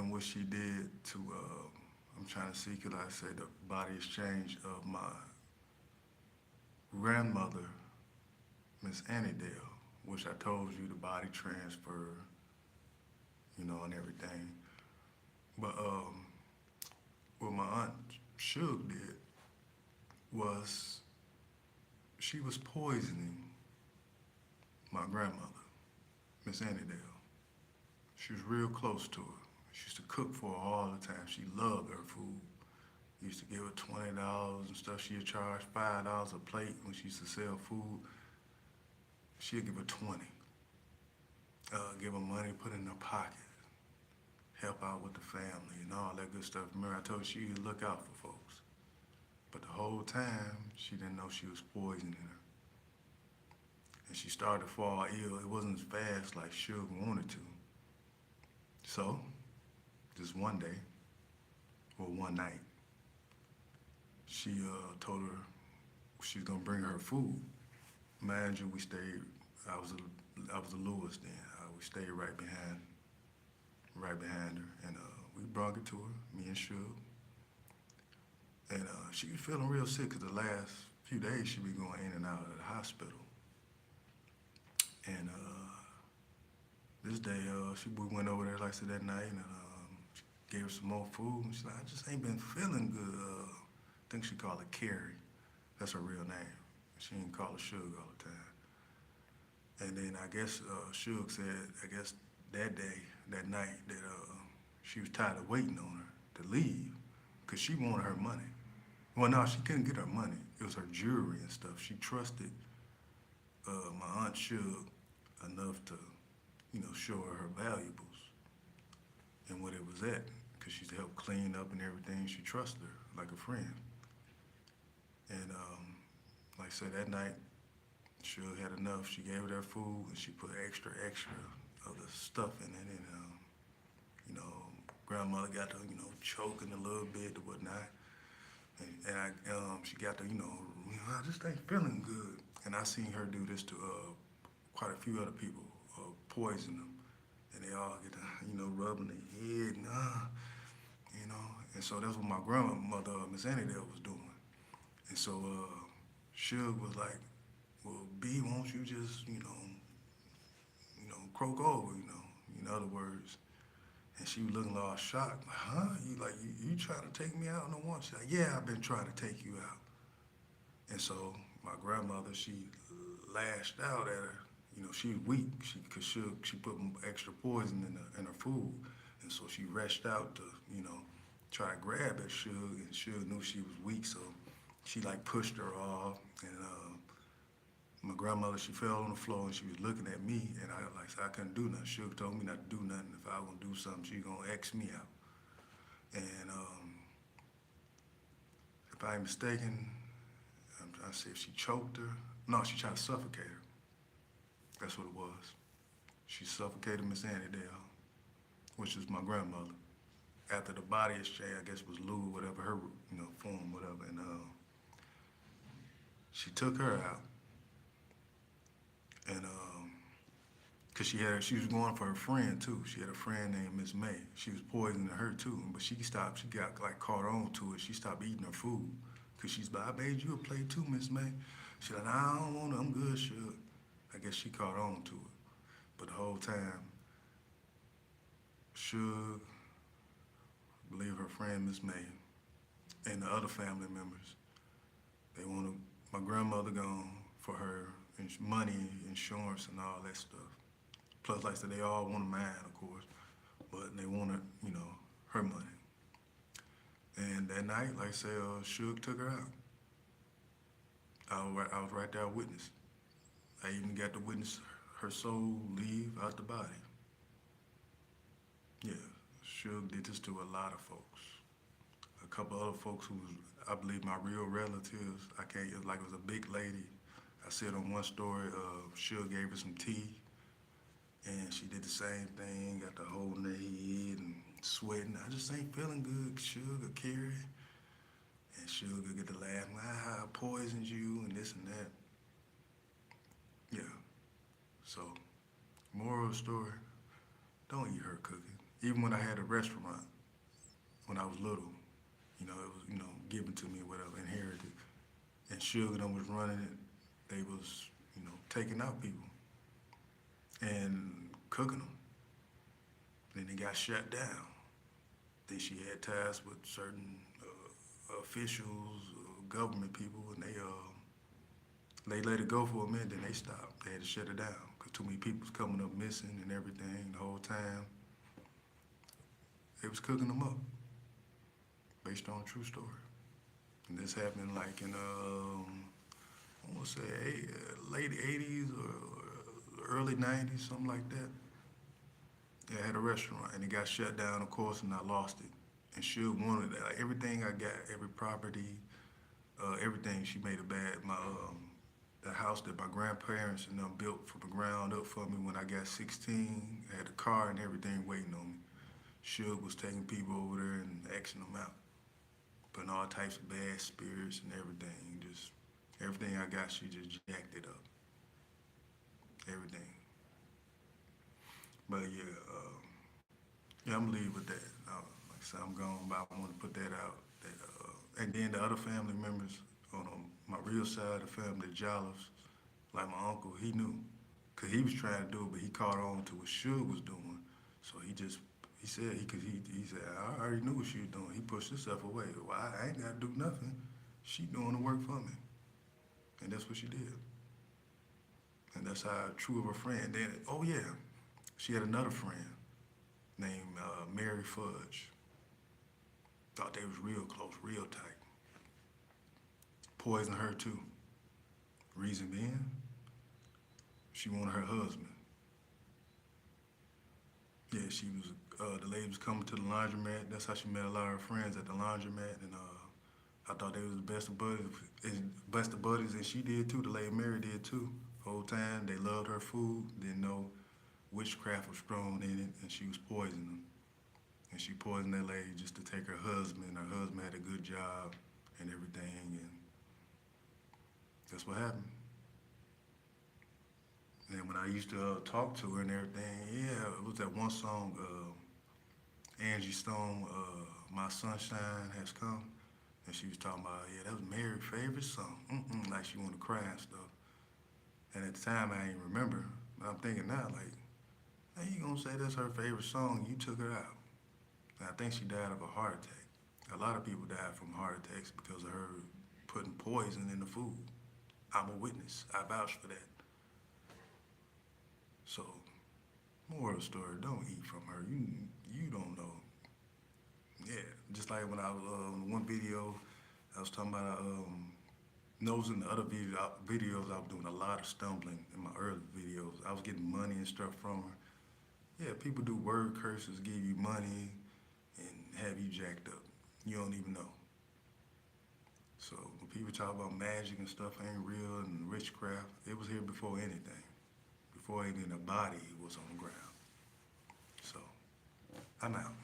and what she did to, I'm trying to see, could I say the body exchange of my grandmother, Miss Annydale, which I told you the body transfer, and everything. But what my aunt Suge did was she was poisoning my grandmother, Miss Annydale. She was real close to her. She used to cook for her all the time. She loved her food. Used to give her $20 and stuff. She'd charge $5 a plate when she used to sell food. She'd give her 20. Give her money, put it in her pocket, help out with the family and all that good stuff. Remember, I told you she would look out for folks. But the whole time, she didn't know she was poisoning her. And she started to fall ill. It wasn't as fast like Suge wanted to. So, just one day, or one night, she told her she was gonna bring her food. Mind you, we stayed. I was the Lewis then. We stayed right behind her, and we brought it to her, me and Suge. And she was feeling real sick because the last few days she been going in and out of the hospital. And this day, we went over there, like I said, that night, and gave her some more food. And she's like, I just ain't been feeling good. I think she called her Carrie. That's her real name. She didn't call her Suge all the time. And then I guess Suge said, I guess that day, that night, that she was tired of waiting on her to leave because she wanted her money. Well, no, she couldn't get her money. It was her jewelry and stuff. She trusted my Aunt Suge enough to, show her her valuables and what it was at because she used to help clean up and everything. She trusted her like a friend. And like I said, that night, Suge had enough. She gave her their food and she put extra of the stuff in it. And, grandmother got to, choking a little bit or whatnot. And she got to, I just ain't feeling good. And I seen her do this to quite a few other people, poison them. And they all get to, rubbing their head and, And so that's what my grandmother, Miss Annydale, was doing. And so Suge was like, well, B, won't you just, croak over, in other words. And she was looking all shocked, like, huh? You trying to take me out no one? She's like, yeah, I've been trying to take you out. And so my grandmother, she lashed out at her. She was weak because she put extra poison in her food. And so she rushed out to, try to grab at Suge, and Suge knew she was weak, so she pushed her off. And my grandmother, she fell on the floor and she was looking at me, and I couldn't do nothing. Suge told me not to do nothing. If I was gonna do something, she gonna X me out. And if I ain't mistaken, I'm trying to see if she choked her. No, she tried to suffocate her. That's what it was. She suffocated Miss Annydale, which is my grandmother. After the body exchange, I guess it was Lou, whatever her, form, whatever, and she took her out. And cause she was going for her friend too. She had a friend named Miss May. She was poisoning her too, but she got caught on to it. She stopped eating her food. Cause she's like, I made you a plate too, Miss May. She's like, nah, I don't want it, I'm good, Suge. I guess she caught on to it. But the whole time, Suge, I believe her friend Miss May, and the other family members, they wanted my grandmother gone for her money, insurance, and all that stuff. Plus, like I said, they all wanted mine, of course, but they wanted, her money. And that night, like I said, Suge took her out. I was right there witness. I even got to witness her soul leave out the body. Yeah, Suge did this to a lot of folks. A couple other folks who was, I believe, my real relatives. It was like it was a big lady. I said on one story, Suge gave her some tea, and she did the same thing, got the holding her head and sweating. I just ain't feeling good, Suge or Carrie. And Suge would get to laugh, I poisoned you and this and that. Yeah. So, moral of the story, don't eat her cooking. Even when I had a restaurant, when I was little, it was, given to me or whatever, inherited. And Sugar them was running it. They was, taking out people and cooking them. Then they got shut down. Then she had ties with certain officials, government people, and they let it go for a minute. Then they stopped. They had to shut it down because too many people was coming up missing and everything the whole time. They was cooking them up based on a true story. And this happened like in I want to say late '80s or early '90s, something like that. Yeah, I had a restaurant and it got shut down, of course, and I lost it. And she wanted that. Like, everything I got, every property, everything, she made it bad. The house that my grandparents and them built from the ground up for me when I got 16, I had a car and everything waiting on me. Suge was taking people over there and Xing them out, putting all types of bad spirits and everything. Just everything I got, she just jacked it up. Everything. But yeah, I'm gonna leave with that. Like I said, I'm gone, but I want to put that out. And then the other family members on my real side of the family, the Jolloffs, like my uncle, he knew, cause he was trying to do it, but he caught on to what Suge was doing. So he said he said I already knew what she was doing. He pushed himself away. Well, I ain't got to do nothing. She doing the work for me, and that's what she did. And that's how true of a friend. Then, oh yeah, she had another friend named Mary Fudge. Thought they was real close, real tight. Poisoned her too. Reason being, she wanted her husband. Yeah, she was. The lady was coming to the laundromat. That's how she met a lot of her friends at the laundromat, and I thought they was the best of buddies, and she did too. The lady Mary did too. Whole time they loved her food. Didn't know witchcraft was thrown in it, and she was poisoning them. And she poisoned that lady just to take her husband. Her husband had a good job and everything, and that's what happened. And when I used to talk to her and everything, yeah, it was that one song, Angie Stone, My Sunshine Has Come. And she was talking about, yeah, that was Mary's favorite song. Like she wanted to cry and stuff. And at the time, I didn't remember. But I'm thinking now, like, how you gonna say that's her favorite song? You took her out. And I think she died of a heart attack. A lot of people died from heart attacks because of her putting poison in the food. I'm a witness. I vouch for that. So, moral of the story, don't eat from her. You don't know. Yeah, just like when I was in one video, I was talking about those in the other videos, I was doing a lot of stumbling in my early videos. I was getting money and stuff from her. Yeah, people do word curses, give you money, and have you jacked up. You don't even know. So when people talk about magic and stuff ain't real and witchcraft, it was here before anything. Before even the body was on the ground. So, I'm out.